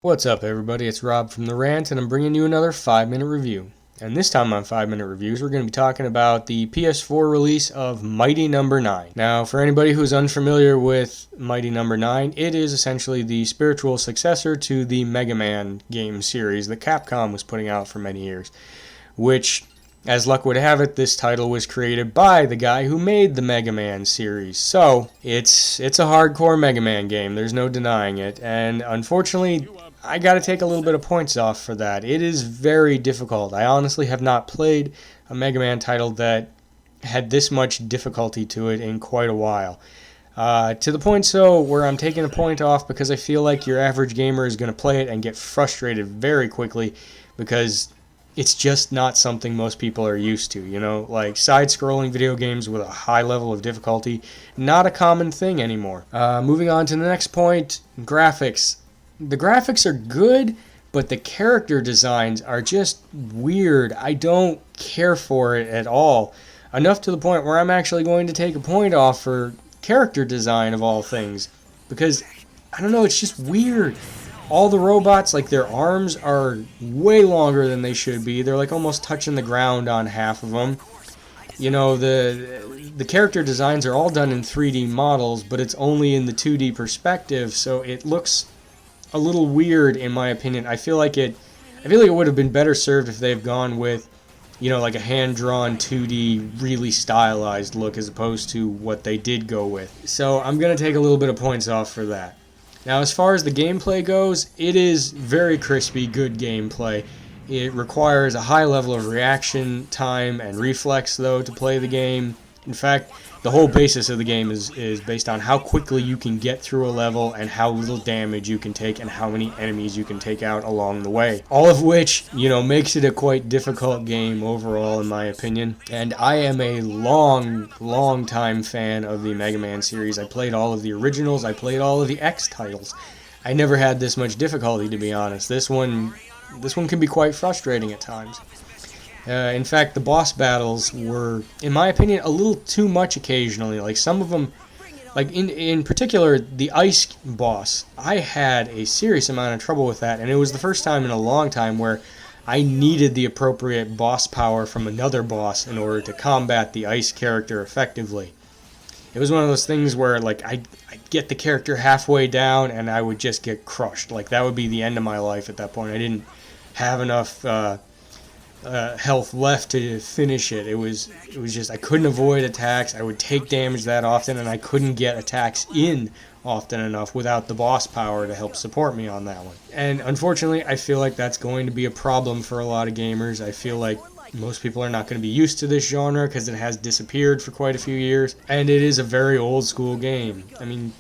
What's up, everybody? It's Rob from the Rant, and I'm bringing you another 5-minute review. And this time on 5-minute reviews, we're going to be talking about the PS4 release of Mighty Number 9. Now, for anybody who's unfamiliar with Mighty Number 9, it is essentially the spiritual successor to the Mega Man game series that Capcom was putting out for many years, which, as luck would have it, this title was created by the guy who made the Mega Man series. So, it's a hardcore Mega Man game, there's no denying it, and unfortunately, I gotta take a little bit of points off for that. It is very difficult. I honestly have not played a Mega Man title that had this much difficulty to it in quite a while. To the point so where I'm taking a point off because I feel like your average gamer is going to play it and get frustrated very quickly because it's just not something most people are used to. You know, like side-scrolling video games with a high level of difficulty, not a common thing anymore. Moving on to the next point, graphics. The graphics are good, but the character designs are just weird. I don't care for it at all. Enough to the point where I'm actually going to take a point off for character design of all things. Because, I don't know, it's just weird. All the robots, like their arms are way longer than they should be. They're like almost touching the ground on half of them. You know, the character designs are all done in 3D models, but it's only in the 2D perspective, so it looks a little weird in my opinion. I feel like it would have been better served if they've gone with, you know, like a hand-drawn 2D really stylized look as opposed to what they did go with. So I'm going to take a little bit of points off for that. Now, as far as the gameplay goes, it is very crispy, good gameplay. It requires a high level of reaction time and reflex, though, to play the game. In fact, the whole basis of the game is based on how quickly you can get through a level and how little damage you can take and how many enemies you can take out along the way. All of which, you know, makes it a quite difficult game overall, in my opinion. And I am a long time fan of the Mega Man series. I played all of the originals. I played all of the X titles. I never had this much difficulty, to be honest. This one can be quite frustrating at times. In fact, the boss battles were, in my opinion, a little too much occasionally. Like some of them, like in particular, the ice boss, I had a serious amount of trouble with that, and it was the first time in a long time where I needed the appropriate boss power from another boss in order to combat the ice character effectively. It was one of those things where, like, I'd get the character halfway down and I would just get crushed. Like, that would be the end of my life at that point. I didn't have enough health left to finish it. It was just I couldn't avoid attacks. I would take damage that often, and I couldn't get attacks in often enough without the boss power to help support me on that one. And unfortunately, I feel like that's going to be a problem for a lot of gamers. I feel like most people are not going to be used to this genre because it has disappeared for quite a few years, and it is a very old school game. I mean,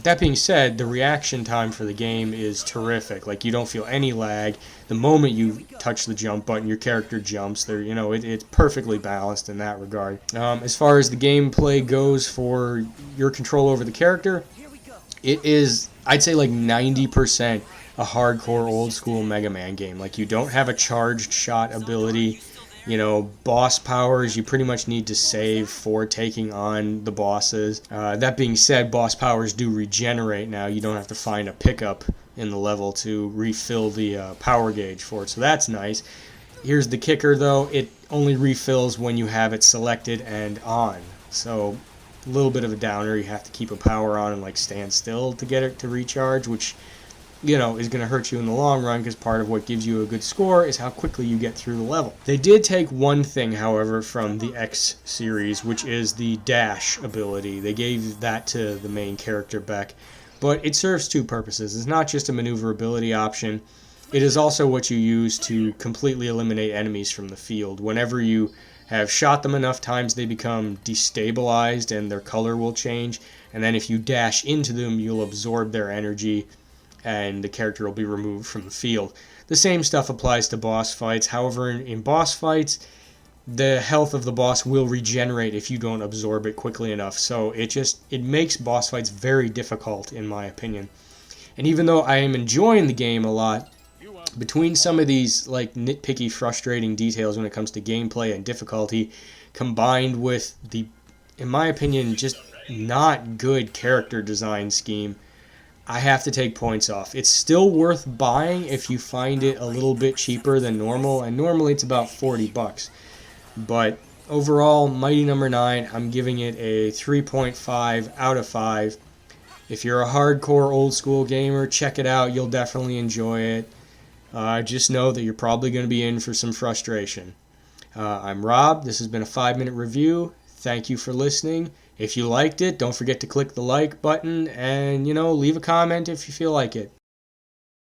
that being said, the reaction time for the game is terrific. Like, you don't feel any lag. The moment you touch the jump button, your character jumps. There, you know, it's perfectly balanced in that regard. As far as the gameplay goes for your control over the character, it is, I'd say, like 90% a hardcore old school Mega Man game. Like, you don't have a charged shot ability. You know, boss powers, you pretty much need to save for taking on the bosses. That being said, boss powers do regenerate now. You don't have to find a pickup in the level to refill the power gauge for it, so that's nice. Here's the kicker, though. It only refills when you have it selected and on. So, a little bit of a downer. You have to keep a power on and, like, stand still to get it to recharge, which, you know, is going to hurt you in the long run because part of what gives you a good score is how quickly you get through the level. They did take one thing, however, from the X series, which is the dash ability. They gave that to the main character, Beck, but it serves two purposes. It's not just a maneuverability option. It is also what you use to completely eliminate enemies from the field. Whenever you have shot them enough times, they become destabilized and their color will change, and then if you dash into them, you'll absorb their energy and the character will be removed from the field. The same stuff applies to boss fights. However, in boss fights, the health of the boss will regenerate if you don't absorb it quickly enough. So it makes boss fights very difficult, in my opinion. And even though I am enjoying the game a lot, between some of these like nitpicky, frustrating details when it comes to gameplay and difficulty, combined with the, in my opinion, just not good character design scheme, I have to take points off. It's still worth buying if you find it a little bit cheaper than normal, and normally it's about $40. But overall, Mighty Number 9, I'm giving it a 3.5 out of 5. If you're a hardcore old school gamer, check it out. You'll definitely enjoy it. Just know that you're probably going to be in for some frustration. I'm Rob. This has been a 5-minute review. Thank you for listening. If you liked it, don't forget to click the like button and, leave a comment if you feel like it.